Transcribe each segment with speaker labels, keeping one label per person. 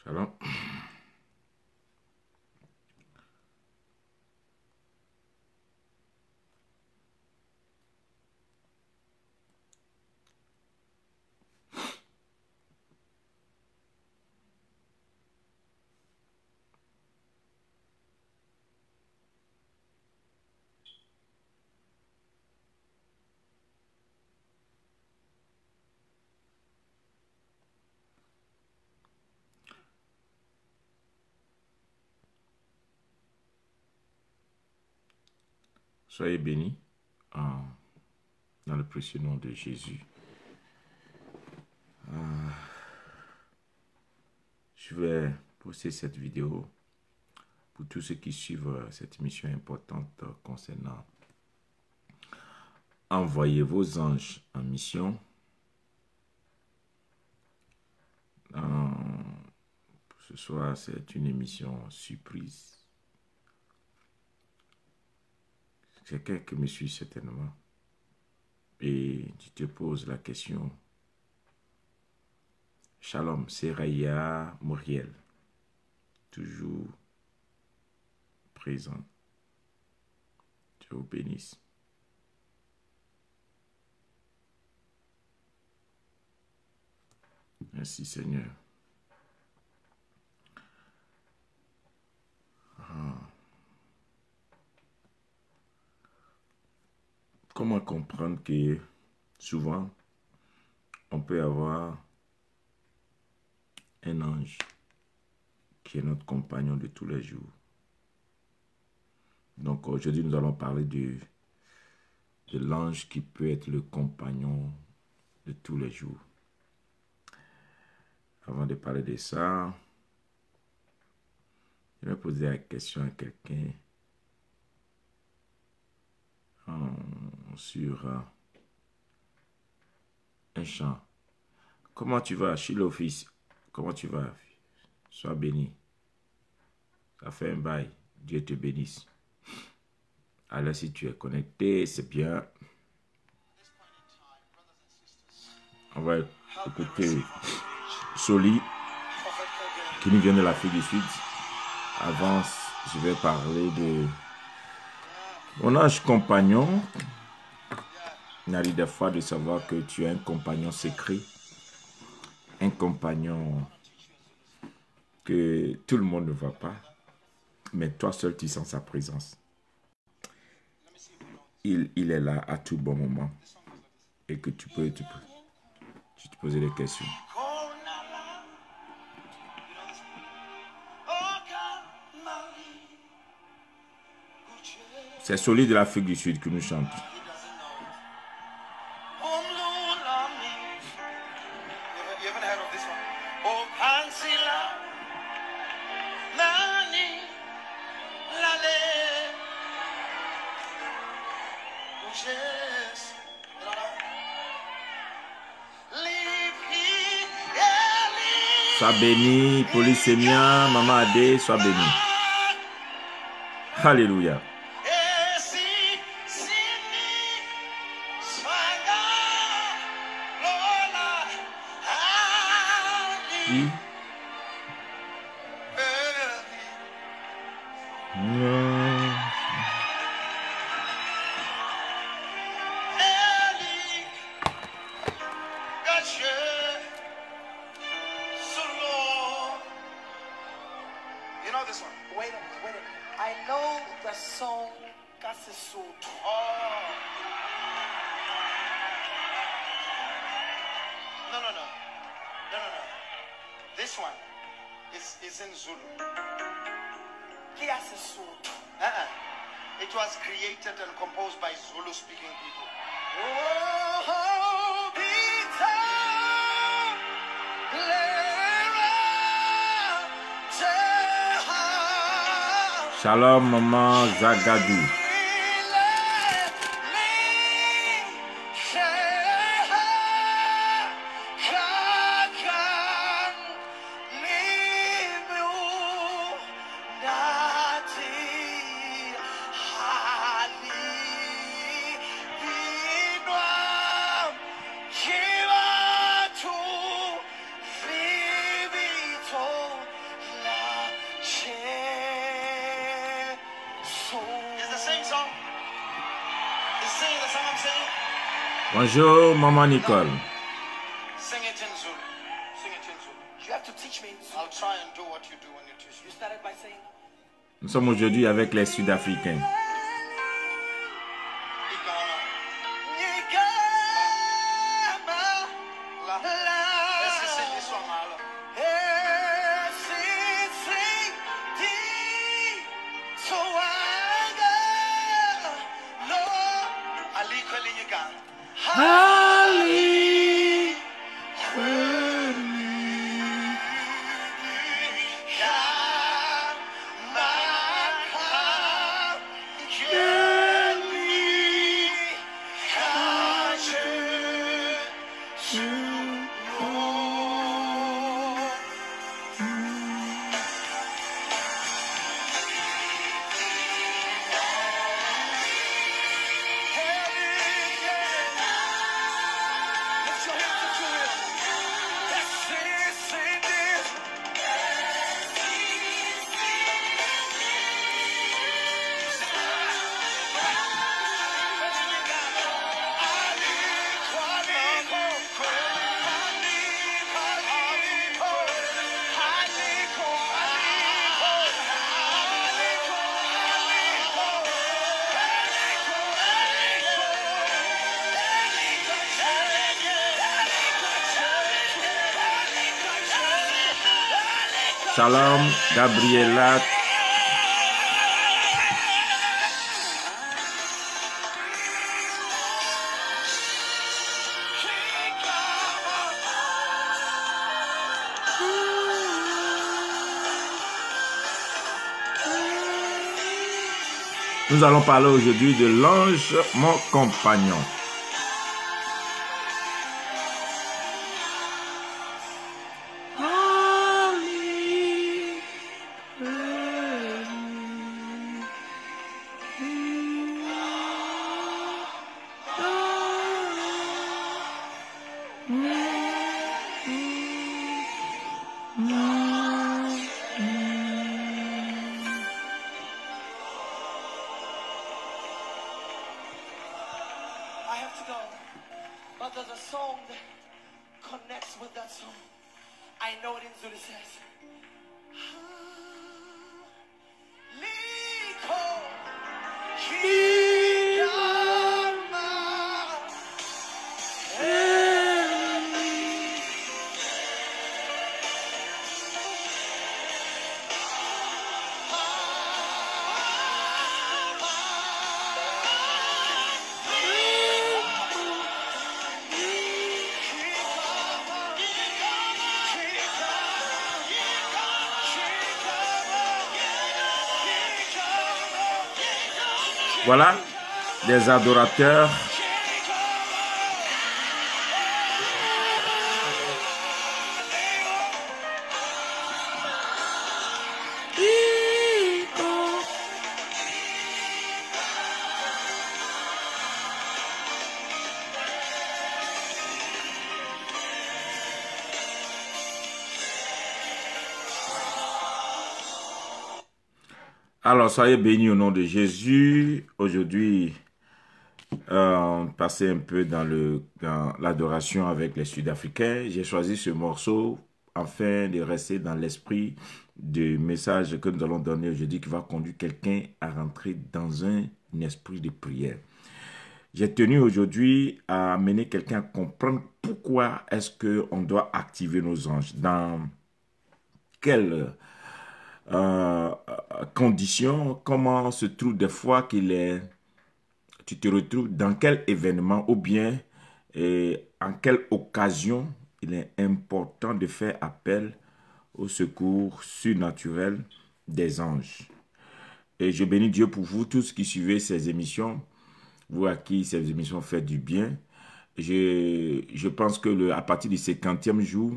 Speaker 1: Shalom. Soyez bénis dans le précieux nom de Jésus. Je vais poster cette vidéo pour tous ceux qui suivent cette mission importante concernant envoyer vos anges en mission. Ce soir, c'est une émission surprise. C'est quelqu'un qui me suit certainement. Et tu te poses la question. Shalom, c'est Raya Muriel. Toujours présent. Dieu vous bénisse. Merci Seigneur. Comment comprendre que souvent, on peut avoir un ange qui est notre compagnon de tous les jours. Donc aujourd'hui, nous allons parler de l'ange qui peut être le compagnon de tous les jours. Avant de parler de ça, je vais poser la question à quelqu'un sur un chant. Comment tu vas, Shiloh fils? Comment tu vas? Sois béni. Ça fait un bail. Dieu te bénisse. Alors si tu es connecté, c'est bien. On va écouter Soli, qui nous vient de l'Afrique du Sud. Avant, je vais parler de mon ange compagnon. Il arrive des fois de savoir que tu as un compagnon secret. Un compagnon que tout le monde ne voit pas. Mais toi seul, tu sens sa présence. Il est là à tout bon moment. Et que tu peux te poser des questions. C'est Soli de l'Afrique du Sud qui nous chante. Sois béni, Polysémia, Maman Adé, sois béni. Alléluia. Oui.
Speaker 2: It was created and composed by Zulu-speaking people.
Speaker 1: Shalom, Maman Zagadou. Bonjour, maman Nicole.
Speaker 2: Sing it in Zulu. Sing it in Zulu.
Speaker 3: You have to teach me.
Speaker 2: I'll try and do what you do when you teach
Speaker 3: You
Speaker 2: me.
Speaker 3: started by saying,
Speaker 1: Nous sommes aujourd'hui avec les Sud-Africains.
Speaker 2: Igana.
Speaker 3: Nyikama,
Speaker 2: La.
Speaker 3: la,
Speaker 2: Esse sing isso amala.
Speaker 3: esisi, di, soaga, lo,
Speaker 2: Aliko elinye igama.
Speaker 3: hali, kamaka, keli, kaje, sumo.
Speaker 1: Shalom, Gabriela. Nous allons parler aujourd'hui de l'ange, mon compagnon.
Speaker 3: I have to go. But there's a song that connects with that song. I know it in Zulu says. Liko Kigama
Speaker 1: Voilà, des adorateurs. Alors, soyez bénis au nom de Jésus. Aujourd'hui, on passait un peu dans l'adoration avec les Sud-Africains. J'ai choisi ce morceau afin de rester dans l'esprit du message que nous allons donner aujourd'hui qui va conduire quelqu'un à rentrer dans un esprit de prière. J'ai tenu aujourd'hui à amener quelqu'un à comprendre pourquoi est-ce qu'on doit activer nos anges, dans quelles conditions, comment se trouve des fois tu te retrouves dans quel événement ou bien en quelle occasion il est important de faire appel au secours surnaturel des anges. Et je bénis Dieu pour vous tous qui suivez ces émissions, vous à qui ces émissions font du bien. Je pense que à partir du 50e jour,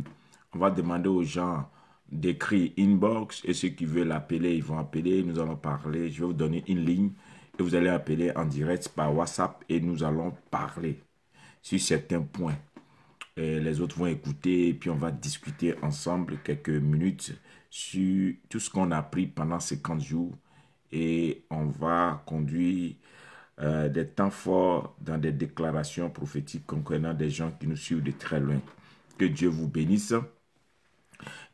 Speaker 1: on va demander aux gens d'écrire inbox et ceux qui veulent appeler, ils vont appeler, nous allons parler. Je vais vous donner une ligne et vous allez appeler en direct par WhatsApp et nous allons parler sur certains points. Et les autres vont écouter et puis on va discuter ensemble quelques minutes sur tout ce qu'on a appris pendant 50 jours et on va conduire des temps forts dans des déclarations prophétiques concernant des gens qui nous suivent de très loin. Que Dieu vous bénisse.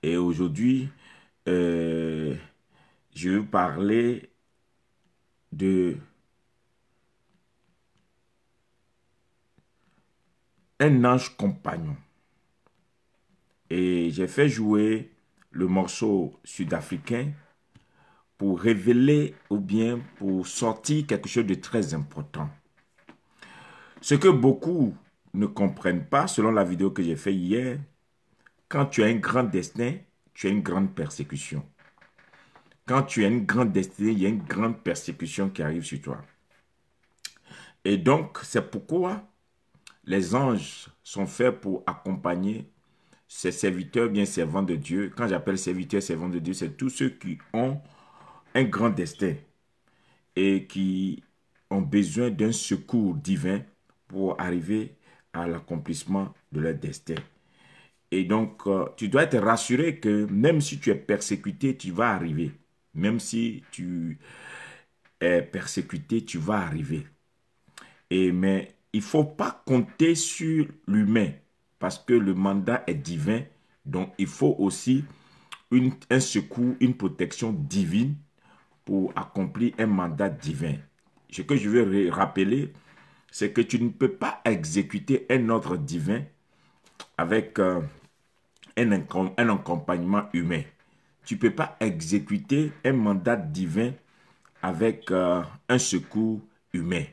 Speaker 1: Et aujourd'hui, je vais vous parler de un ange compagnon. Et j'ai fait jouer le morceau sud-africain pour révéler ou bien pour sortir quelque chose de très important. Ce que beaucoup ne comprennent pas, selon la vidéo que j'ai faite hier, quand tu as un grand destin, tu as une grande persécution. Quand tu as une grande destinée, il y a une grande persécution qui arrive sur toi. Et donc, c'est pourquoi les anges sont faits pour accompagner ces serviteurs, bien servants de Dieu. Quand j'appelle serviteurs, servants de Dieu, c'est tous ceux qui ont un grand destin et qui ont besoin d'un secours divin pour arriver à l'accomplissement de leur destin. Et donc, tu dois être rassuré que même si tu es persécuté, tu vas arriver. Même si tu es persécuté, tu vas arriver. Mais il ne faut pas compter sur l'humain parce que le mandat est divin. Donc, il faut aussi un secours, une protection divine pour accomplir un mandat divin. Ce que je veux rappeler, c'est que tu ne peux pas exécuter un ordre divin avec un accompagnement humain. Tu ne peux pas exécuter un mandat divin avec un secours humain.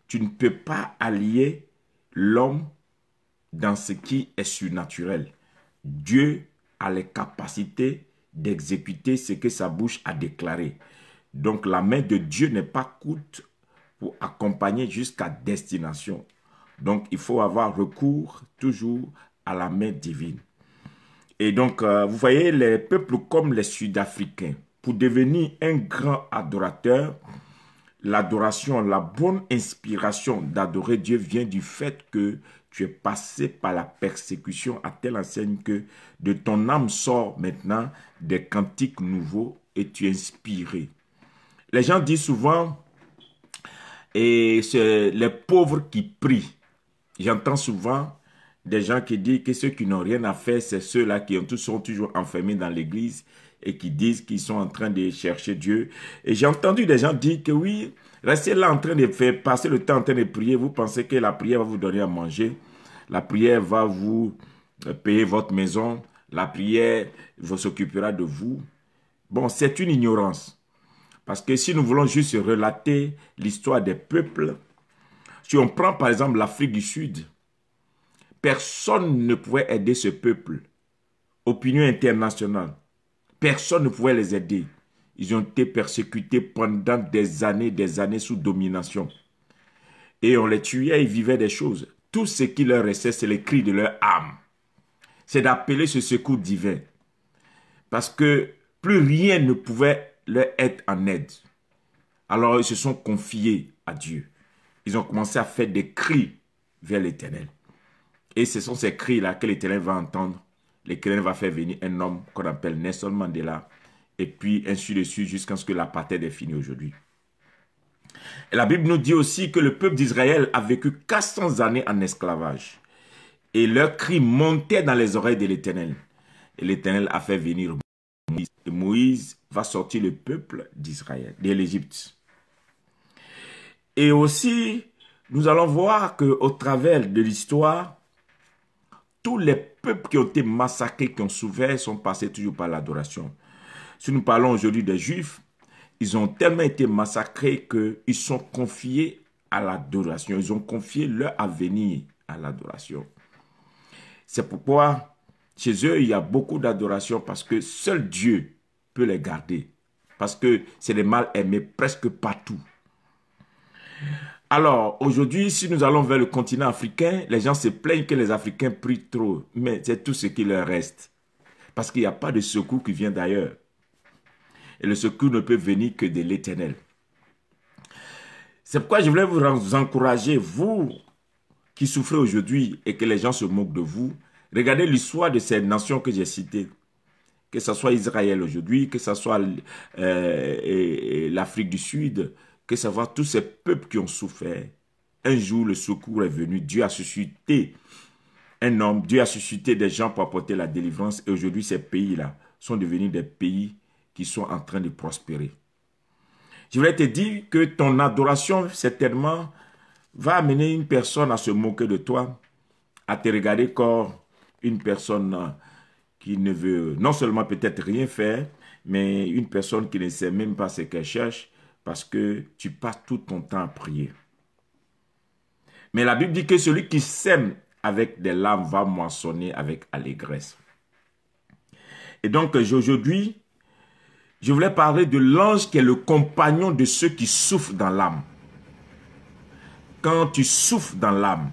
Speaker 1: Tu ne peux pas allier l'homme dans ce qui est surnaturel. Dieu a les capacités d'exécuter ce que sa bouche a déclaré. Donc la main de Dieu n'est pas courte pour accompagner jusqu'à destination. Donc il faut avoir recours toujours à la main divine. Et donc, vous voyez, les peuples comme les Sud-Africains, pour devenir un grand adorateur, l'adoration, la bonne inspiration d'adorer Dieu vient du fait que tu es passé par la persécution à telle enseigne que de ton âme sort maintenant des cantiques nouveaux et tu es inspiré. Les gens disent souvent, et c'est les pauvres qui prient. J'entends souvent des gens qui disent que ceux qui n'ont rien à faire, c'est ceux-là qui sont toujours enfermés dans l'église et qui disent qu'ils sont en train de chercher Dieu. Et j'ai entendu des gens dire que oui, restez là en train de faire passer le temps en train de prier. Vous pensez que la prière va vous donner à manger. La prière va vous payer votre maison. La prière s'occupera de vous. Bon, c'est une ignorance. Parce que si nous voulons juste relater l'histoire des peuples, si on prend par exemple l'Afrique du Sud, personne ne pouvait aider ce peuple. Opinion internationale. Personne ne pouvait les aider. Ils ont été persécutés pendant des années sous domination. Et on les tuait, ils vivaient des choses. Tout ce qui leur restait, c'est les cris de leur âme. C'est d'appeler ce secours divin. Parce que plus rien ne pouvait leur être en aide. Alors ils se sont confiés à Dieu. Ils ont commencé à faire des cris vers l'Éternel. Et ce sont ces cris-là que l'Éternel va entendre. L'Éternel va faire venir un homme qu'on appelle Nelson Mandela. Et puis ainsi de suite jusqu'à ce que l'apartheid est fini aujourd'hui. Et la Bible nous dit aussi que le peuple d'Israël a vécu 400 années en esclavage. Et leurs cris montaient dans les oreilles de l'Éternel. Et l'Éternel a fait venir Moïse. Et Moïse va sortir le peuple d'Israël, de l'Égypte. Et aussi, nous allons voir qu'au travers de l'histoire, tous les peuples qui ont été massacrés, qui ont souffert, sont passés toujours par l'adoration. Si nous parlons aujourd'hui des Juifs, ils ont tellement été massacrés qu'ils sont confiés à l'adoration. Ils ont confié leur avenir à l'adoration. C'est pourquoi chez eux, il y a beaucoup d'adoration parce que seul Dieu peut les garder. Parce que c'est les mal aimés presque partout. Alors, aujourd'hui, si nous allons vers le continent africain, les gens se plaignent que les Africains prient trop. Mais c'est tout ce qui leur reste. Parce qu'il n'y a pas de secours qui vient d'ailleurs. Et le secours ne peut venir que de l'Éternel. C'est pourquoi je voulais vous encourager, vous qui souffrez aujourd'hui et que les gens se moquent de vous. Regardez l'histoire de ces nations que j'ai citées. Que ce soit Israël aujourd'hui, que ce soit l'Afrique du Sud, que savoir tous ces peuples qui ont souffert. Un jour, le secours est venu. Dieu a suscité un homme. Dieu a suscité des gens pour apporter la délivrance. Et aujourd'hui, ces pays-là sont devenus des pays qui sont en train de prospérer. Je voulais te dire que ton adoration, certainement, va amener une personne à se moquer de toi, à te regarder comme une personne qui ne veut non seulement peut-être rien faire, mais une personne qui ne sait même pas ce qu'elle cherche parce que tu passes tout ton temps à prier. Mais la Bible dit que celui qui sème avec des larmes va moissonner avec allégresse. Et donc aujourd'hui, je voulais parler de l'ange qui est le compagnon de ceux qui souffrent dans l'âme. Quand tu souffres dans l'âme,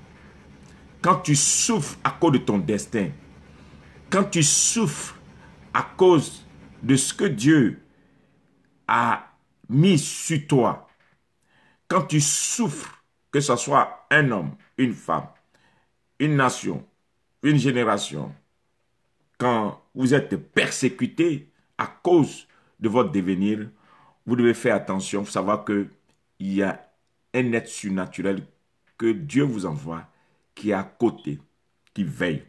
Speaker 1: quand tu souffres à cause de ton destin, quand tu souffres à cause de ce que Dieu a mis sur toi, quand tu souffres, que ce soit un homme, une femme, une nation, une génération, quand vous êtes persécuté à cause de votre devenir, vous devez faire attention, il faut savoir qu'il y a un être surnaturel que Dieu vous envoie, qui est à côté, qui veille.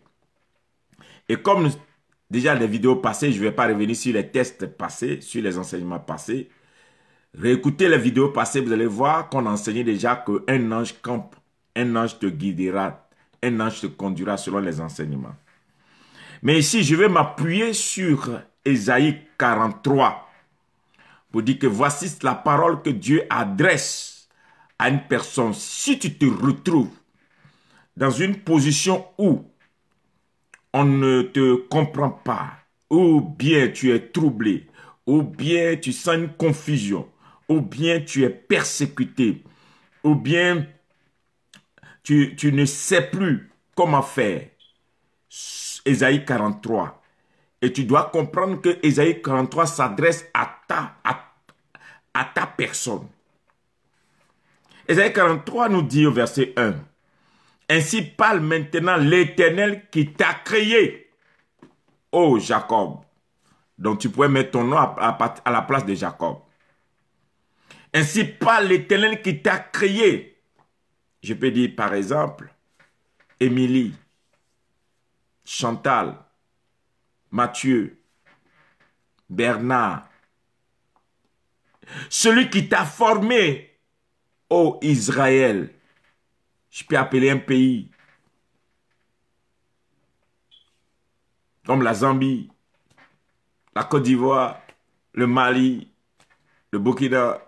Speaker 1: Et comme déjà les vidéos passées, je ne vais pas revenir sur les tests passés, sur les enseignements passés. Réécoutez les vidéos passées, vous allez voir qu'on enseignait déjà qu'un ange campe, un ange te guidera, un ange te conduira selon les enseignements. Mais ici, je vais m'appuyer sur Ésaïe 43 pour dire que voici la parole que Dieu adresse à une personne. Si tu te retrouves dans une position où on ne te comprend pas, ou bien tu es troublé, ou bien tu sens une confusion, ou bien tu es persécuté, ou bien tu ne sais plus comment faire. Ésaïe 43. Et tu dois comprendre que Ésaïe 43 s'adresse à ta personne. Ésaïe 43 nous dit au verset 1. Ainsi parle maintenant l'Éternel qui t'a créé, ô Jacob. Donc tu pourrais mettre ton nom à la place de Jacob. Ainsi parle l'Éternel qui t'a créé. Je peux dire par exemple, Émilie, Chantal, Mathieu, Bernard. Celui qui t'a formé, ô Israël. Je peux appeler un pays comme la Zambie, la Côte d'Ivoire, le Mali, le Burkina,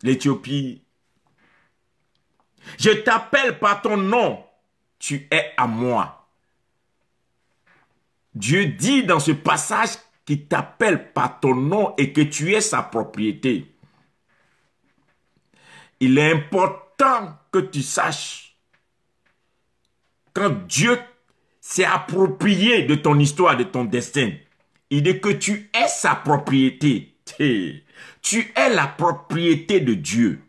Speaker 1: l'Éthiopie. Je t'appelle par ton nom, tu es à moi. Dieu dit dans ce passage qu'il t'appelle par ton nom et que tu es sa propriété. Il est important que tu saches, quand Dieu s'est approprié de ton histoire, de ton destin, il dit que tu es sa propriété. Tu es la propriété de Dieu.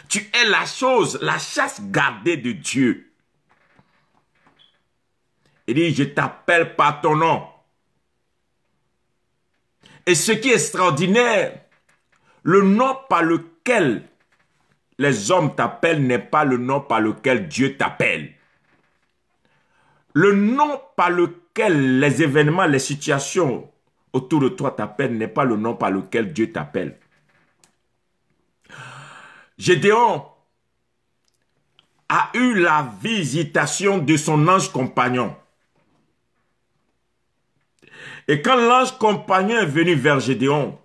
Speaker 1: Tu es la chose, la chasse gardée de Dieu. Il dit, je t'appelle par ton nom. Et ce qui est extraordinaire, le nom par lequel les hommes t'appellent n'est pas le nom par lequel Dieu t'appelle. Le nom par lequel les événements, les situations autour de toi t'appellent n'est pas le nom par lequel Dieu t'appelle. Gédéon a eu la visitation de son ange compagnon. Et quand l'ange compagnon est venu vers Gédéon,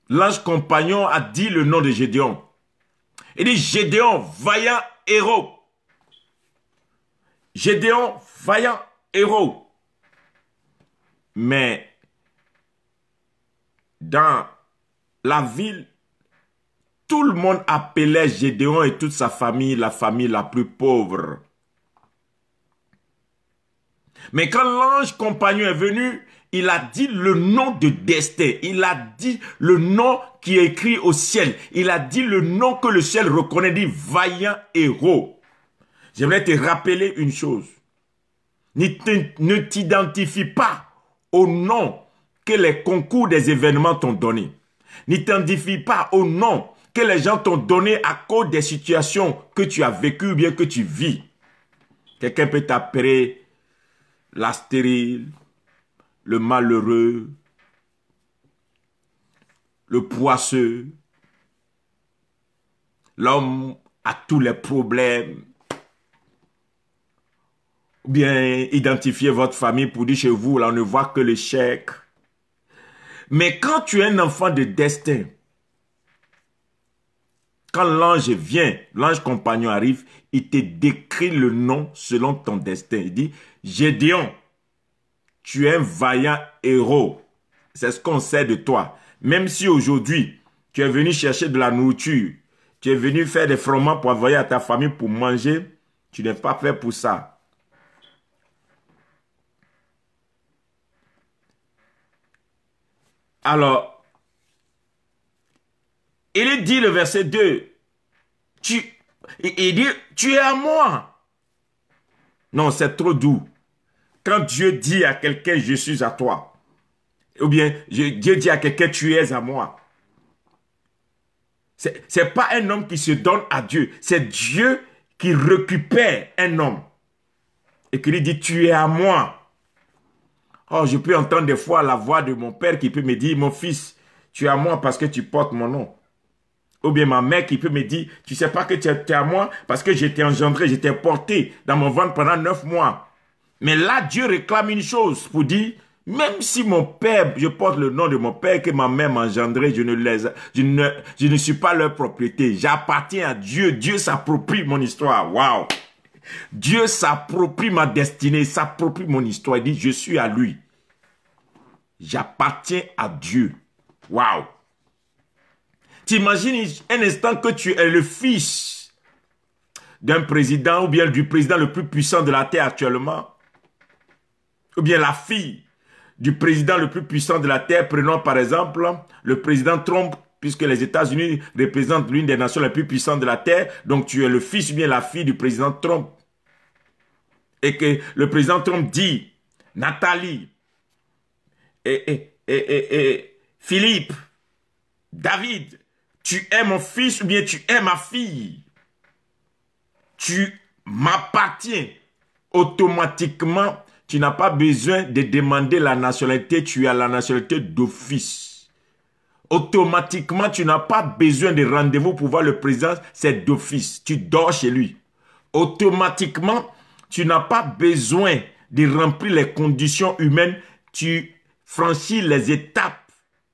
Speaker 1: l'ange compagnon a dit le nom de Gédéon. Il dit Gédéon, vaillant héros. Gédéon, vaillant héros. Mais dans la ville, tout le monde appelait Gédéon et toute sa famille la famille la plus pauvre. Mais quand l'ange compagnon est venu, il a dit le nom de destin. Il a dit le nom qui est écrit au ciel. Il a dit le nom que le ciel reconnaît, dit vaillant héros. J'aimerais te rappeler une chose. Ne t'identifie pas au nom que les concours des événements t'ont donné. N'identifie pas au nom que les gens t'ont donné à cause des situations que tu as vécues ou bien que tu vis. Quelqu'un peut t'appeler la stérile, le malheureux, le poisseux, l'homme à tous les problèmes. Ou bien identifier votre famille pour dire chez vous, là on ne voit que l'échec. Mais quand tu es un enfant de destin, quand l'ange vient, l'ange compagnon arrive, il te décrit le nom selon ton destin. Il dit, Gédéon, tu es un vaillant héros. C'est ce qu'on sait de toi. Même si aujourd'hui, tu es venu chercher de la nourriture, tu es venu faire des froments pour envoyer à ta famille pour manger, tu n'es pas fait pour ça. Alors, il dit le verset 2, il dit, tu es à moi. Non, c'est trop doux. Quand Dieu dit à quelqu'un, je suis à toi, ou bien Dieu dit à quelqu'un, tu es à moi. C'est pas un homme qui se donne à Dieu, c'est Dieu qui récupère un homme et qui lui dit, tu es à moi. Oh, je peux entendre des fois la voix de mon père qui peut me dire, mon fils, tu es à moi parce que tu portes mon nom. Ou bien ma mère qui peut me dire, tu sais pas que tu es à moi parce que je t'ai engendré, je t'ai porté dans mon ventre pendant 9 mois. Mais là, Dieu réclame une chose pour dire, même si mon père, je porte le nom de mon père que ma mère m'a engendré, je ne suis pas leur propriété. J'appartiens à Dieu. Dieu s'approprie mon histoire. Waouh! Dieu s'approprie ma destinée, s'approprie mon histoire. Il dit, je suis à lui. J'appartiens à Dieu. Waouh! T'imagines un instant que tu es le fils d'un président ou bien du président le plus puissant de la terre actuellement, ou bien la fille du président le plus puissant de la terre, prenons par exemple le président Trump, puisque les États-Unis représentent l'une des nations les plus puissantes de la terre, donc tu es le fils ou bien la fille du président Trump. Et que le président Trump dit, Nathalie, Philippe, David, tu es mon fils ou bien tu es ma fille. Tu m'appartiens. Automatiquement, tu n'as pas besoin de demander la nationalité, tu as la nationalité d'office. Automatiquement, tu n'as pas besoin de rendez-vous pour voir le président, c'est d'office. Tu dors chez lui. Automatiquement, tu n'as pas besoin de remplir les conditions humaines, tu franchis les étapes,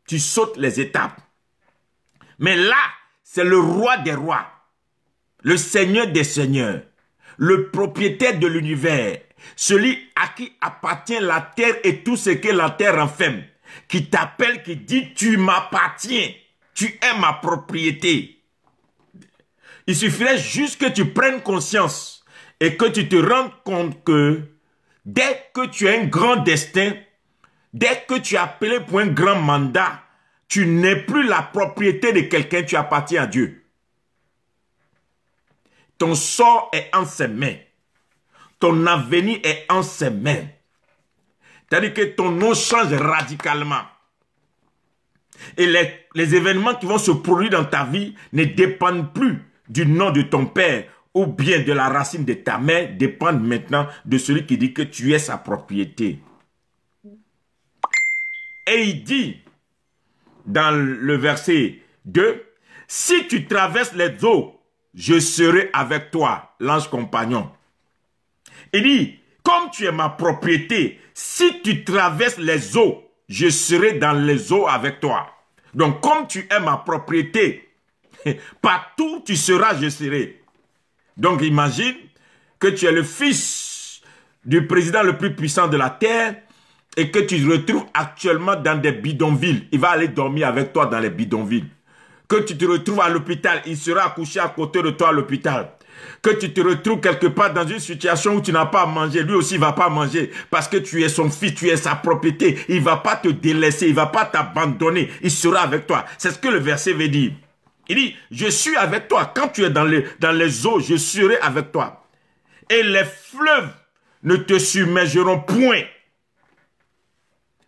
Speaker 1: tu sautes les étapes. Mais là, c'est le roi des rois, le seigneur des seigneurs, le propriétaire de l'univers, celui à qui appartient la terre et tout ce que la terre renferme, qui t'appelle, qui dit, tu m'appartiens, tu es ma propriété. Il suffirait juste que tu prennes conscience et que tu te rendes compte que dès que tu as un grand destin, dès que tu es appelé pour un grand mandat, tu n'es plus la propriété de quelqu'un, tu appartiens à Dieu. Ton sort est en ses mains. Ton avenir est en ses mains. C'est-à-dire que ton nom change radicalement. Et les événements qui vont se produire dans ta vie ne dépendent plus du nom de ton père ou bien de la racine de ta mère, dépendent maintenant de celui qui dit que tu es sa propriété. Et il dit, dans le verset 2, « Si tu traverses les eaux, je serai avec toi, l'ange compagnon. » Il dit, « Comme tu es ma propriété, si tu traverses les eaux, je serai dans les eaux avec toi. » Donc, comme tu es ma propriété, partout tu seras, je serai. Donc, imagine que tu es le fils du président le plus puissant de la terre, et que tu te retrouves actuellement dans des bidonvilles. Il va aller dormir avec toi dans les bidonvilles. Que tu te retrouves à l'hôpital, il sera couché à côté de toi à l'hôpital. Que tu te retrouves quelque part dans une situation où tu n'as pas à manger, lui aussi ne va pas manger parce que tu es son fils, tu es sa propriété. Il ne va pas te délaisser, il ne va pas t'abandonner, il sera avec toi. C'est ce que le verset veut dire. Il dit, je suis avec toi. Quand tu es dans les eaux, je serai avec toi. Et les fleuves ne te submergeront point.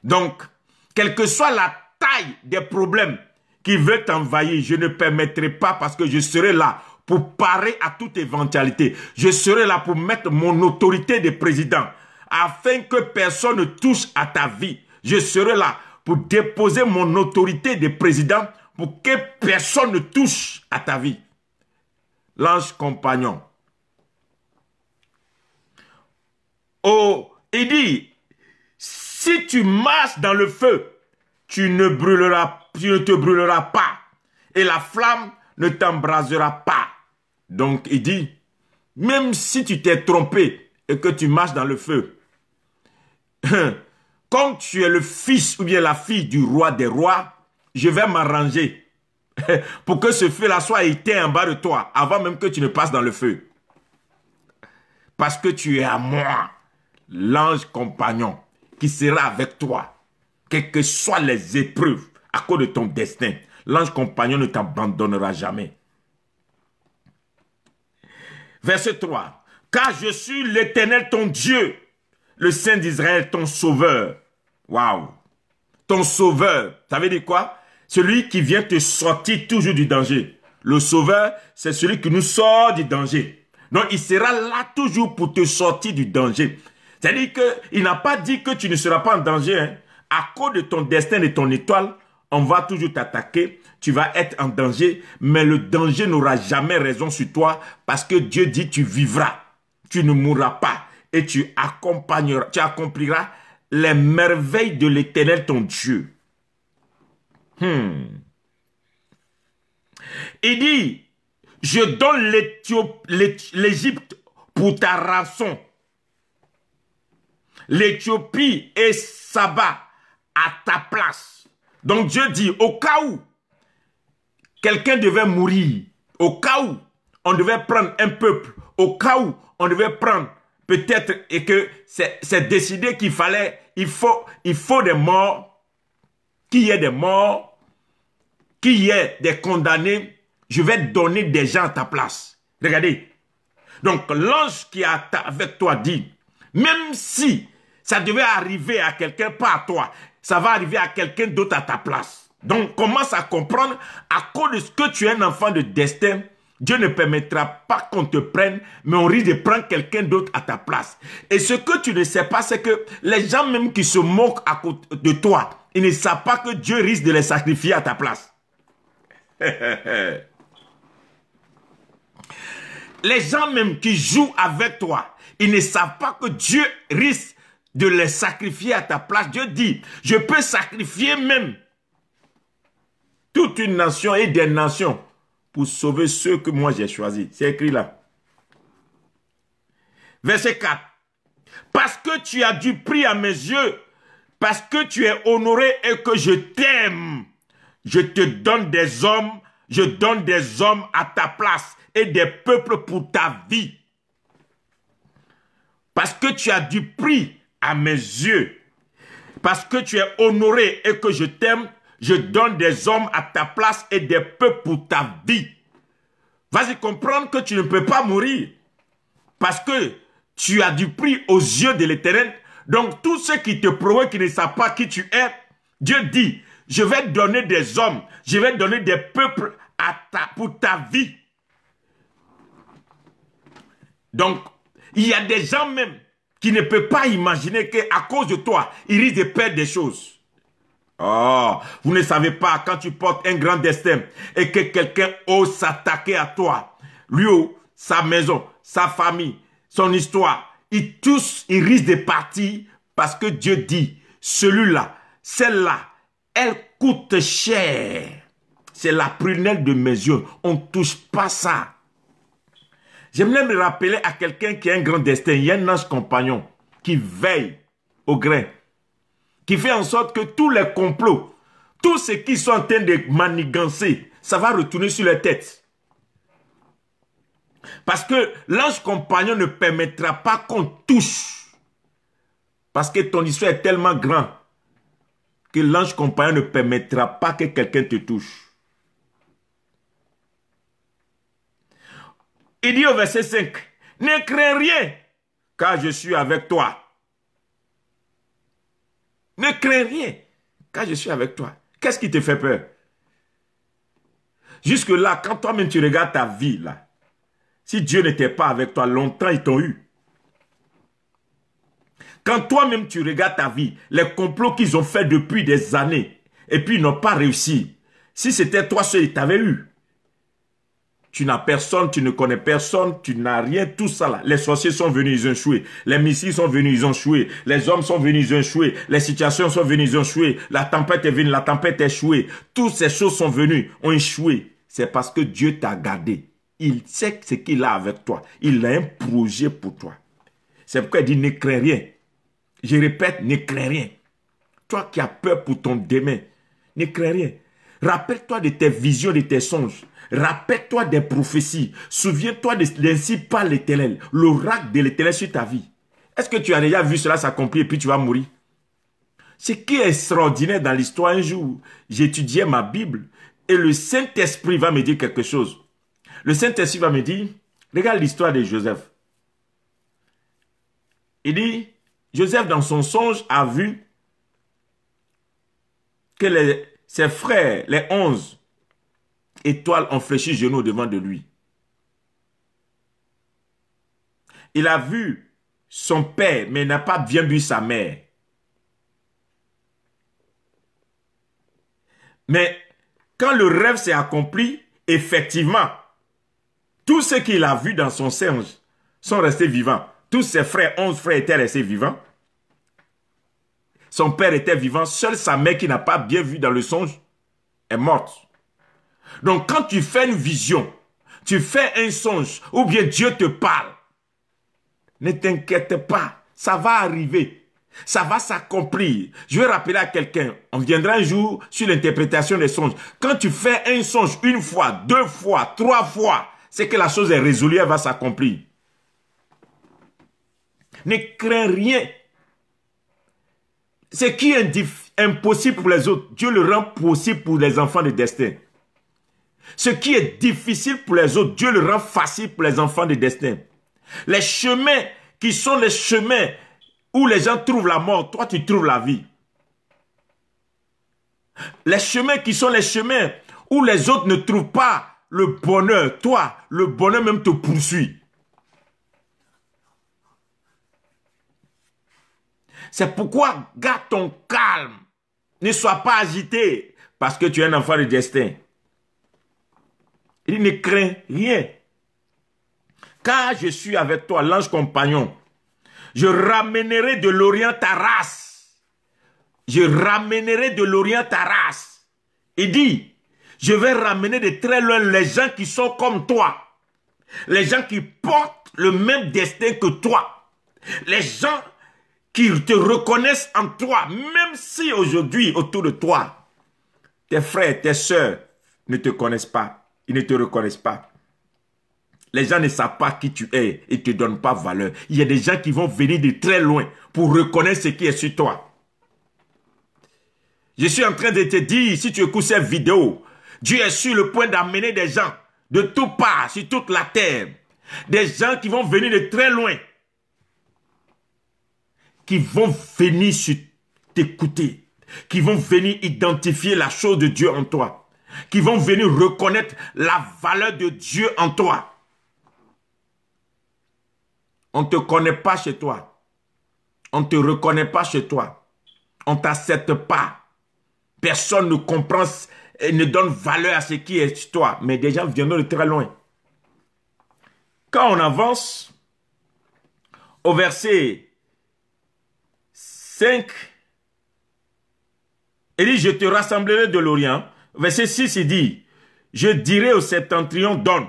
Speaker 1: Donc, quelle que soit la taille des problèmes qui veulent t'envahir, je ne permettrai pas parce que je serai là pour parer à toute éventualité. Je serai là pour mettre mon autorité de président afin que personne ne touche à ta vie. Je serai là pour déposer mon autorité de président pour que personne ne touche à ta vie. L'ange compagnon. Oh, il dit, si tu marches dans le feu, tu ne te brûleras pas et la flamme ne t'embrasera pas. Donc il dit, même si tu t'es trompé et que tu marches dans le feu, comme tu es le fils ou bien la fille du roi des rois, je vais m'arranger pour que ce feu-là soit éteint en bas de toi avant même que tu ne passes dans le feu. Parce que tu es à moi, l'ange compagnon, qui sera avec toi, quelles que soient les épreuves à cause de ton destin. L'ange compagnon ne t'abandonnera jamais. Verset 3. Car je suis l'Éternel ton Dieu, le Saint d'Israël ton sauveur. Waouh! Ton sauveur, ça veut dire quoi? Celui qui vient te sortir toujours du danger. Le sauveur, c'est celui qui nous sort du danger. Donc il sera là toujours pour te sortir du danger. C'est-à-dire qu'il n'a pas dit que tu ne seras pas en danger. Hein. À cause de ton destin et de ton étoile, on va toujours t'attaquer. Tu vas être en danger, mais le danger n'aura jamais raison sur toi parce que Dieu dit tu vivras, tu ne mourras pas et tu accompliras les merveilles de l'Éternel ton Dieu. Il dit, je donne l'Égypte pour ta rançon. L'Éthiopie et Saba à ta place. Donc Dieu dit, au cas où quelqu'un devait mourir, au cas où on devait prendre un peuple, au cas où on devait prendre peut-être et que c'est décidé qu'il fallait, il faut des morts, qu'il y ait des morts, qu'il y ait des condamnés, je vais donner des gens à ta place. Regardez. Donc l'ange qui est avec toi dit, même si ça devait arriver à quelqu'un, pas à toi, ça va arriver à quelqu'un d'autre à ta place. Donc commence à comprendre, à cause de ce que tu es un enfant de destin, Dieu ne permettra pas qu'on te prenne, mais on risque de prendre quelqu'un d'autre à ta place. Et ce que tu ne sais pas, c'est que les gens même qui se moquent à côté de toi, ils ne savent pas que Dieu risque de les sacrifier à ta place. Les gens même qui jouent avec toi, ils ne savent pas que Dieu risque de les sacrifier à ta place. Dieu dit, je peux sacrifier même toute une nation et des nations pour sauver ceux que moi j'ai choisis. C'est écrit là. Verset 4. Parce que tu as du prix à mes yeux, parce que tu es honoré et que je t'aime, je te donne des hommes, je donne des hommes à ta place et des peuples pour ta vie. Parce que tu as du prix à mes yeux, parce que tu es honoré et que je t'aime, je donne des hommes à ta place et des peuples pour ta vie. Vas-y comprendre que tu ne peux pas mourir. Parce que tu as du prix aux yeux de l'Éternel. Donc tous ceux qui te provoquent, qui ne savent pas qui tu es, Dieu dit, je vais donner des hommes, je vais donner des peuples pour ta vie. Donc, il y a des gens même qui ne peuvent pas imaginer qu'à cause de toi, ils risquent de perdre des choses. Oh, vous ne savez pas, quand tu portes un grand destin et que quelqu'un ose s'attaquer à toi, lui, sa maison, sa famille, son histoire, ils risquent de partir parce que Dieu dit, celui-là, celle-là, elle coûte cher. C'est la prunelle de mes yeux. On ne touche pas ça. J'aimerais me rappeler à quelqu'un qui a un grand destin. Il y a un ange compagnon qui veille au grain, qui fait en sorte que tous les complots, tous ceux qui sont en train de manigancer, ça va retourner sur leur tête. Parce que l'ange compagnon ne permettra pas qu'on touche. Parce que ton histoire est tellement grande que l'ange compagnon ne permettra pas que quelqu'un te touche. Il dit au verset 5, ne crains rien, car je suis avec toi. Ne crains rien, quand je suis avec toi, qu'est-ce qui te fait peur? Jusque-là, quand toi-même tu regardes ta vie, là, si Dieu n'était pas avec toi, longtemps ils t'ont eu. Quand toi-même tu regardes ta vie, les complots qu'ils ont fait depuis des années, et puis ils n'ont pas réussi. Si c'était toi seul, ils t'avaient eu. Tu n'as personne, tu ne connais personne, tu n'as rien, tout ça là. Les sorciers sont venus, ils ont échoué. Les missiles sont venus, ils ont échoué. Les hommes sont venus, ils ont échoué. Les situations sont venues, ils ont échoué. La tempête est venue, la tempête a échoué. Toutes ces choses sont venues, ont échoué. C'est parce que Dieu t'a gardé. Il sait ce qu'il a avec toi. Il a un projet pour toi. C'est pourquoi il dit ne crains rien. Je répète, ne crains rien. Toi qui as peur pour ton demain, ne crains rien. Rappelle-toi de tes visions, de tes songes. Rappelle-toi des prophéties. Souviens-toi de l'ainsi parle l'Éternel, l'oracle de l'Éternel sur ta vie. Est-ce que tu as déjà vu cela s'accomplir et puis tu vas mourir? Ce qui est extraordinaire dans l'histoire, un jour, j'étudiais ma Bible et le Saint-Esprit va me dire quelque chose. Le Saint-Esprit va me dire, regarde l'histoire de Joseph. Il dit, Joseph dans son songe a vu que ses frères, les 11 étoiles ont fléchi genoux devant de lui. Il a vu son père, mais il n'a pas bien vu sa mère. Mais quand le rêve s'est accompli, effectivement, tous ceux qu'il a vus dans son songe sont restés vivants. Tous ses frères, 11 frères étaient restés vivants. Son père était vivant. Seule sa mère qui n'a pas bien vu dans le songe est morte. Donc quand tu fais une vision, tu fais un songe, ou bien Dieu te parle, ne t'inquiète pas, ça va arriver. Ça va s'accomplir. Je vais rappeler à quelqu'un, on viendra un jour sur l'interprétation des songes. Quand tu fais un songe une fois, 2 fois, 3 fois, c'est que la chose est résolue, elle va s'accomplir. Ne crains rien. Ce qui est impossible pour les autres, Dieu le rend possible pour les enfants de destin. Ce qui est difficile pour les autres, Dieu le rend facile pour les enfants de destin. Les chemins qui sont les chemins où les gens trouvent la mort, toi tu trouves la vie. Les chemins qui sont les chemins où les autres ne trouvent pas le bonheur, toi, le bonheur même te poursuit. C'est pourquoi garde ton calme. Ne sois pas agité parce que tu es un enfant de destin. Il ne craint rien. Car je suis avec toi, l'ange compagnon. Je ramènerai de l'Orient ta race. Je ramènerai de l'Orient ta race. Il dit, je vais ramener de très loin les gens qui sont comme toi. Les gens qui portent le même destin que toi. Les gens qui te reconnaissent en toi. Même si aujourd'hui, autour de toi, tes frères, tes sœurs ne te connaissent pas. Ils ne te reconnaissent pas. Les gens ne savent pas qui tu es et ne te donnent pas valeur. Il y a des gens qui vont venir de très loin pour reconnaître ce qui est sur toi. Je suis en train de te dire, si tu écoutes cette vidéo, Dieu est sur le point d'amener des gens de tout part, sur toute la terre. Des gens qui vont venir de très loin. Qui vont venir t'écouter. Qui vont venir identifier la chose de Dieu en toi. Qui vont venir reconnaître la valeur de Dieu en toi. On ne te connaît pas chez toi. On ne te reconnaît pas chez toi. On ne t'accepte pas. Personne ne comprend et ne donne valeur à ce qui est chez toi. Mais des gens viennent de très loin. Quand on avance au verset 5, il dit, je te rassemblerai de l'Orient. Verset 6, il dit, je dirai au septentrion, donne.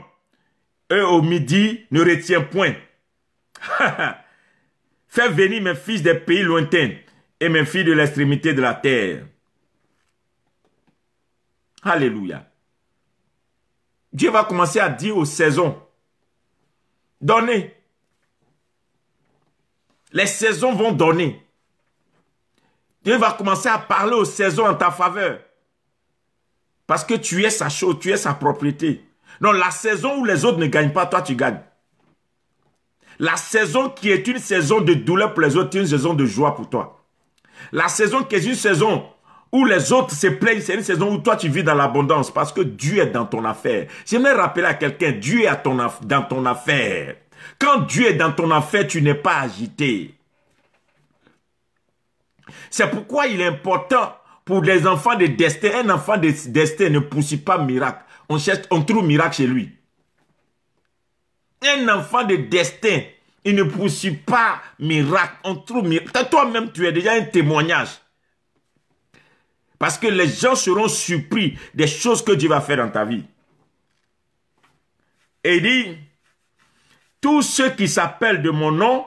Speaker 1: Et au midi, ne retiens point. Fais venir mes fils des pays lointains et mes filles de l'extrémité de la terre. Alléluia. Dieu va commencer à dire aux saisons, donnez. Les saisons vont donner. Dieu va commencer à parler aux saisons en ta faveur. Parce que tu es sa chose, tu es sa propriété. Donc la saison où les autres ne gagnent pas, toi tu gagnes. La saison qui est une saison de douleur pour les autres, est une saison de joie pour toi. La saison qui est une saison où les autres se plaignent, c'est une saison où toi tu vis dans l'abondance parce que Dieu est dans ton affaire. J'aimerais rappeler à quelqu'un, Dieu est dans ton affaire. Quand Dieu est dans ton affaire, tu n'es pas agité. C'est pourquoi il est important pour les enfants de destin. Un enfant de destin ne poursuit pas miracle. On trouve miracle chez lui. Un enfant de destin, il ne poursuit pas miracle. On trouve miracle. Toi-même, tu es déjà un témoignage. Parce que les gens seront surpris des choses que Dieu va faire dans ta vie. Et il dit, tous ceux qui s'appellent de mon nom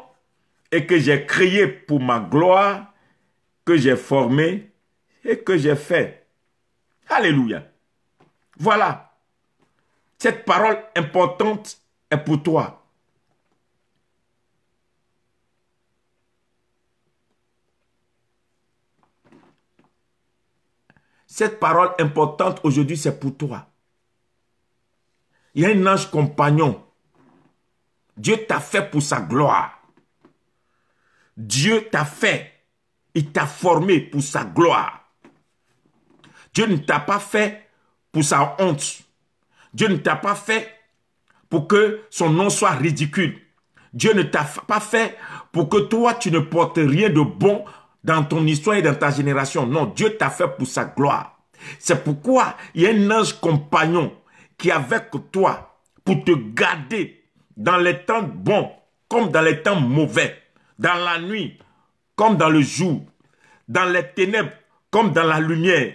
Speaker 1: et que j'ai créé pour ma gloire, que j'ai formé et que j'ai fait. Alléluia. Voilà. Cette parole importante est pour toi. Cette parole importante aujourd'hui, c'est pour toi. Il y a un ange compagnon. Dieu t'a fait pour sa gloire. Dieu t'a fait. Il t'a formé pour sa gloire. Dieu ne t'a pas fait pour sa honte. Dieu ne t'a pas fait pour que son nom soit ridicule. Dieu ne t'a pas fait pour que toi, tu ne portes rien de bon dans ton histoire et dans ta génération. Non, Dieu t'a fait pour sa gloire. C'est pourquoi il y a un ange compagnon qui est avec toi pour te garder dans les temps bons comme dans les temps mauvais, dans la nuit comme dans le jour, dans les ténèbres comme dans la lumière.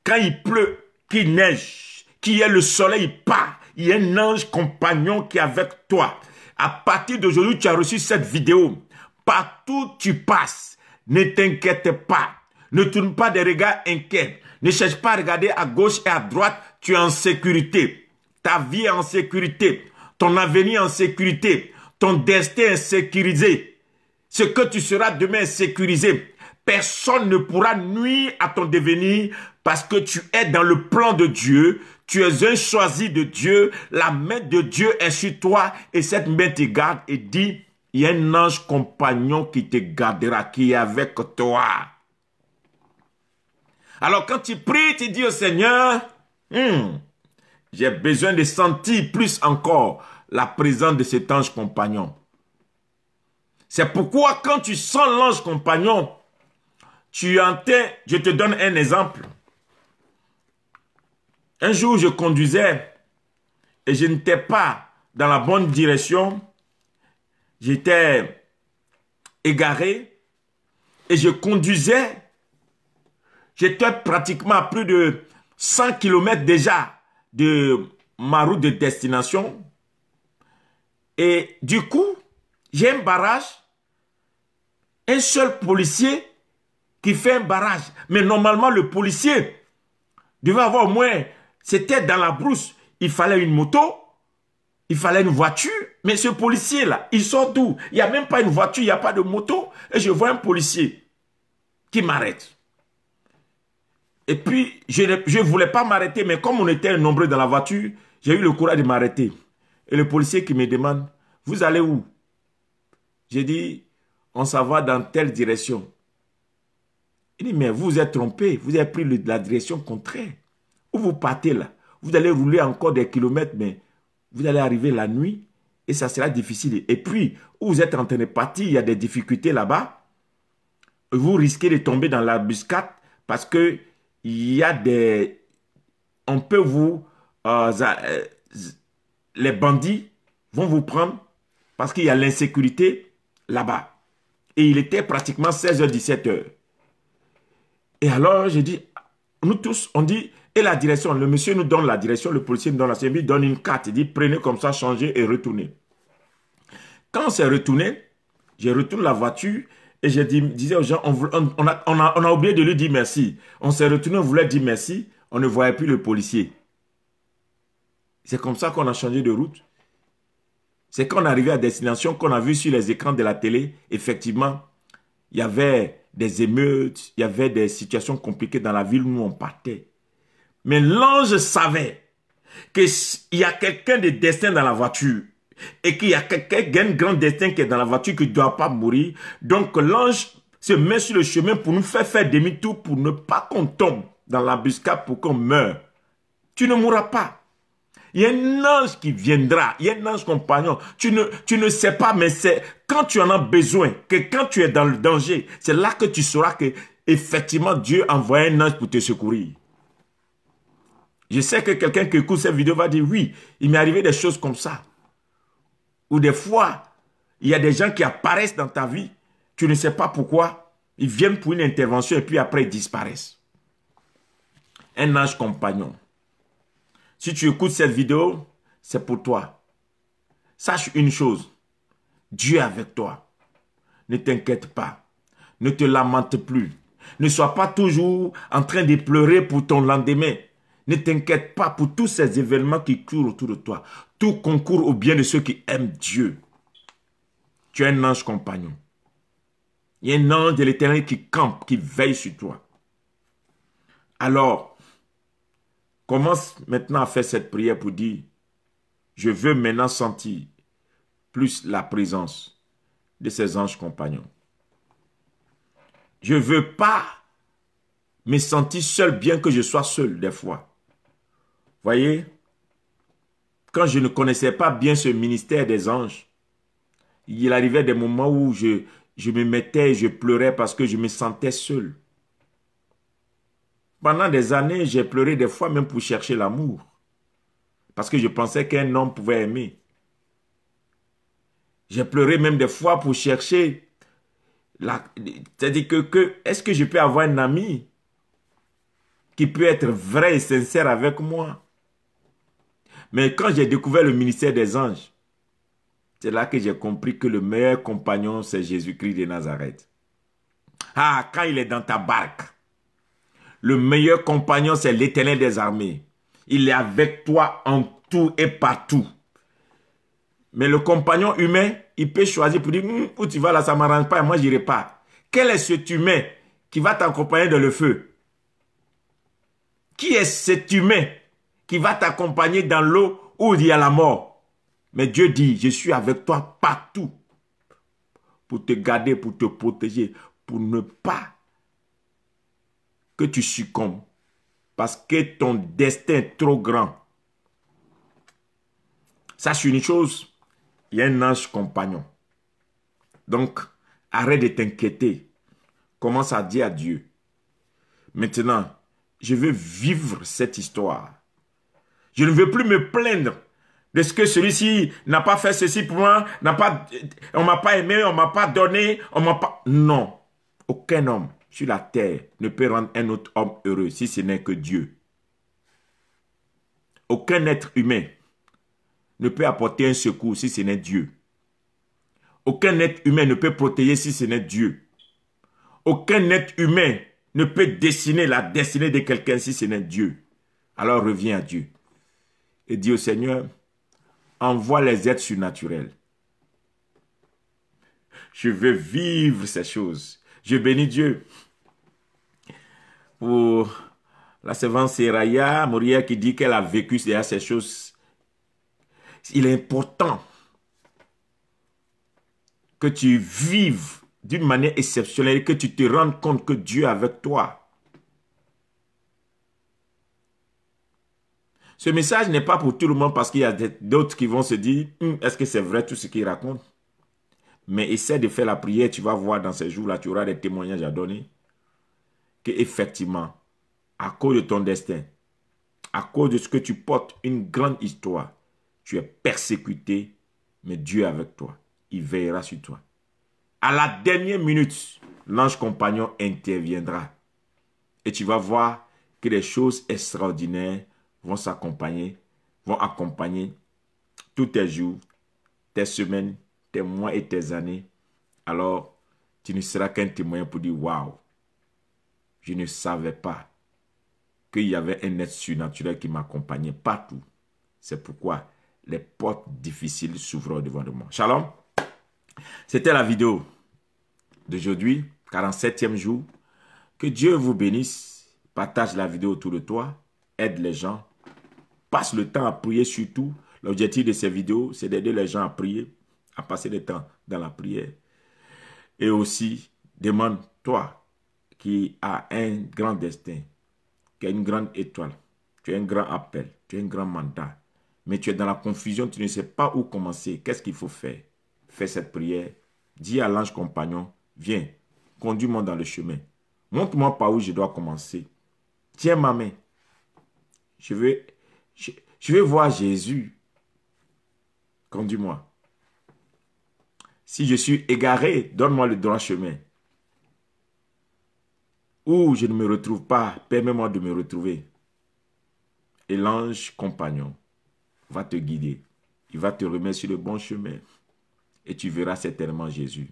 Speaker 1: Quand il pleut, qu'il neige, qu'il y ait le soleil pas, il y a un ange compagnon qui est avec toi. À partir d'aujourd'hui, tu as reçu cette vidéo. Partout où tu passes, ne t'inquiète pas. Ne tourne pas des regards inquiets. Ne cherche pas à regarder à gauche et à droite. Tu es en sécurité. Ta vie est en sécurité. Ton avenir est en sécurité. Ton destin est sécurisé. Ce que tu seras demain est sécurisé. Personne ne pourra nuire à ton devenir parce que tu es dans le plan de Dieu. Tu es un choisi de Dieu. La main de Dieu est sur toi et cette main te garde et dit, il y a un ange compagnon qui te gardera, qui est avec toi. Alors quand tu pries, tu dis au Seigneur, j'ai besoin de sentir plus encore la présence de cet ange compagnon. C'est pourquoi quand tu sens l'ange compagnon, tu entends, je te donne un exemple. Un jour, je conduisais et je n'étais pas dans la bonne direction. J'étais égaré et je conduisais. J'étais pratiquement à plus de 100 km déjà de ma route de destination. Et du coup, j'ai un barrage. Un seul policier qui fait un barrage. Mais normalement, le policier devait avoir au moins, c'était dans la brousse. Il fallait une moto, il fallait une voiture. Mais ce policier-là, il sort d'où? Il n'y a même pas une voiture, il n'y a pas de moto. Et je vois un policier qui m'arrête. Et puis, je ne voulais pas m'arrêter, mais comme on était nombreux dans la voiture, j'ai eu le courage de m'arrêter. Et le policier qui me demande, vous allez où? J'ai dit, on s'en va dans telle direction. Il dit, mais vous vous êtes trompé, vous avez pris la direction contraire. Où vous partez là? Vous allez rouler encore des kilomètres, mais vous allez arriver la nuit et ça sera difficile. Et puis, où vous êtes en train de partir, il y a des difficultés là-bas. Vous risquez de tomber dans l'embuscade parce que il y a des... On peut vous... les bandits vont vous prendre parce qu'il y a l'insécurité là-bas. Et il était pratiquement 16h, 17h. Et alors, j'ai dit, nous tous, on dit, et la direction, le monsieur nous donne la direction, le policier nous donne la direction, il donne une carte, il dit, prenez comme ça, changez et retournez. Quand on s'est retourné, j'ai retourné la voiture et je disais aux gens, on a oublié de lui dire merci. On s'est retourné, on voulait dire merci, on ne voyait plus le policier. C'est comme ça qu'on a changé de route. C'est quand on est arrivé à destination, qu'on a vu sur les écrans de la télé, effectivement, il y avait des émeutes, il y avait des situations compliquées dans la ville où on partait. Mais l'ange savait qu'il y a quelqu'un de destin dans la voiture et qu'il y a quelqu'un qui a un grand destin qui est dans la voiture qui ne doit pas mourir. Donc l'ange se met sur le chemin pour nous faire demi-tour, pour ne pas qu'on tombe dans l'embuscade, pour qu'on meure. Tu ne mourras pas. Il y a un ange qui viendra, il y a un ange compagnon. Tu ne sais pas, mais c'est quand tu en as besoin, que quand tu es dans le danger, c'est là que tu sauras que effectivement Dieu envoie un ange pour te secourir. Je sais que quelqu'un qui écoute cette vidéo va dire, oui, il m'est arrivé des choses comme ça. Ou des fois, il y a des gens qui apparaissent dans ta vie, tu ne sais pas pourquoi, ils viennent pour une intervention et puis après ils disparaissent. Un ange compagnon. Si tu écoutes cette vidéo, c'est pour toi. Sache une chose, Dieu est avec toi. Ne t'inquiète pas, ne te lamente plus. Ne sois pas toujours en train de pleurer pour ton lendemain. Ne t'inquiète pas pour tous ces événements qui courent autour de toi. Tout concourt au bien de ceux qui aiment Dieu. Tu es un ange compagnon. Il y a un ange de l'Éternel qui campe, qui veille sur toi. Alors, commence maintenant à faire cette prière pour dire, je veux maintenant sentir plus la présence de ces anges compagnons. Je ne veux pas me sentir seul, bien que je sois seul des fois. Voyez, quand je ne connaissais pas bien ce ministère des anges, il arrivait des moments où je me mettais et je pleurais parce que je me sentais seul. Pendant des années, j'ai pleuré des fois même pour chercher l'amour. Parce que je pensais qu'un homme pouvait aimer. J'ai pleuré même des fois pour chercher. C'est-à-dire que est-ce que je peux avoir un ami qui peut être vrai et sincère avec moi? Mais quand j'ai découvert le ministère des anges, c'est là que j'ai compris que le meilleur compagnon, c'est Jésus-Christ de Nazareth. Ah, quand il est dans ta barque, le meilleur compagnon, c'est l'Éternel des armées. Il est avec toi en tout et partout. Mais le compagnon humain, il peut choisir pour dire, où tu vas là, ça ne m'arrange pas, moi je n'irai pas. Quel est cet humain qui va t'accompagner dans le feu? Qui est cet humain qui va t'accompagner dans l'eau où il y a la mort? Mais Dieu dit, je suis avec toi partout pour te garder, pour te protéger, pour ne pas que tu succombes parce que ton destin est trop grand. Sache une chose, il y a un ange compagnon. Donc, arrête de t'inquiéter. Commence à dire à Dieu. Maintenant, je veux vivre cette histoire. Je ne veux plus me plaindre de ce que celui-ci n'a pas fait ceci pour moi, on ne m'a pas aimé, on ne m'a pas donné, on m'a pas... Non, aucun homme sur la terre ne peut rendre un autre homme heureux si ce n'est que Dieu. Aucun être humain ne peut apporter un secours si ce n'est Dieu. Aucun être humain ne peut protéger si ce n'est Dieu. Aucun être humain ne peut dessiner la destinée de quelqu'un si ce n'est Dieu. Alors reviens à Dieu et dis au Seigneur, envoie les êtres surnaturels. Je veux vivre ces choses. Je bénis Dieu pour la servante Seraya Moria qui dit qu'elle a vécu déjà ces choses. Il est important que tu vives d'une manière exceptionnelle et que tu te rendes compte que Dieu est avec toi. Ce message n'est pas pour tout le monde parce qu'il y a d'autres qui vont se dire est-ce que c'est vrai tout ce qu'il raconte? Mais essaie de faire la prière, tu vas voir dans ces jours-là, tu auras des témoignages à donner que effectivement, à cause de ton destin, à cause de ce que tu portes, une grande histoire, tu es persécuté, mais Dieu est avec toi. Il veillera sur toi. À la dernière minute, l'ange compagnon interviendra. Et tu vas voir que des choses extraordinaires vont accompagner tous tes jours, tes semaines, tes mois et tes années. Alors, tu ne seras qu'un témoin pour dire, waouh, je ne savais pas qu'il y avait un être surnaturel qui m'accompagnait partout. C'est pourquoi les portes difficiles s'ouvrent devant de moi. Shalom. C'était la vidéo d'aujourd'hui, 47e jour. Que Dieu vous bénisse. Partage la vidéo autour de toi. Aide les gens. Passe le temps à prier surtout. L'objectif de ces vidéos, c'est d'aider les gens à prier, à passer le temps dans la prière. Et aussi, demande toi qui as un grand destin, qui as une grande étoile, tu as un grand appel, tu as un grand mandat, mais tu es dans la confusion, tu ne sais pas où commencer, qu'est-ce qu'il faut faire? Fais cette prière, dis à l'ange compagnon, viens, conduis-moi dans le chemin. Montre-moi par où je dois commencer. Tiens ma main. Je veux voir Jésus. Conduis-moi. Si je suis égaré, donne-moi le droit chemin. Où je ne me retrouve pas, permets-moi de me retrouver. Et l'ange compagnon va te guider. Il va te remettre sur le bon chemin. Et tu verras certainement Jésus.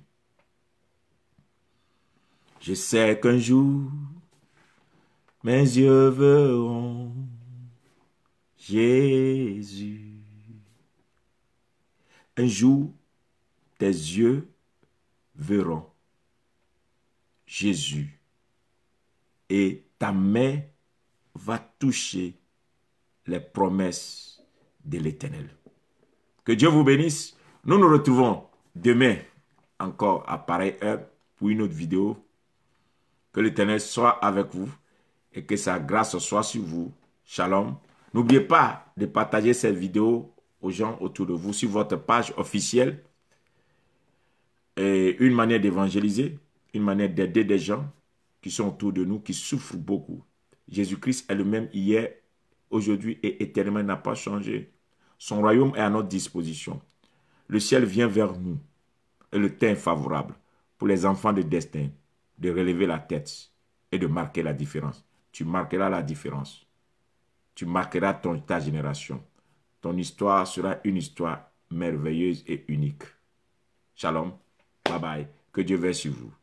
Speaker 1: Je sais qu'un jour, mes yeux verront Jésus. Un jour, tes yeux verront Jésus. Et ta main va toucher les promesses de l'Éternel. Que Dieu vous bénisse. Nous nous retrouvons demain encore à pareille heure pour une autre vidéo. Que l'Éternel soit avec vous et que sa grâce soit sur vous. Shalom. N'oubliez pas de partager cette vidéo aux gens autour de vous sur votre page officielle. Et une manière d'évangéliser, une manière d'aider des gens qui sont autour de nous, qui souffrent beaucoup. Jésus-Christ est le même hier, aujourd'hui et éternellement, n'a pas changé. Son royaume est à notre disposition. Le ciel vient vers nous et le temps est favorable pour les enfants de destin de relever la tête et de marquer la différence. Tu marqueras la différence. Tu marqueras ta génération. Ton histoire sera une histoire merveilleuse et unique. Shalom. Bye bye. Que Dieu veille sur vous.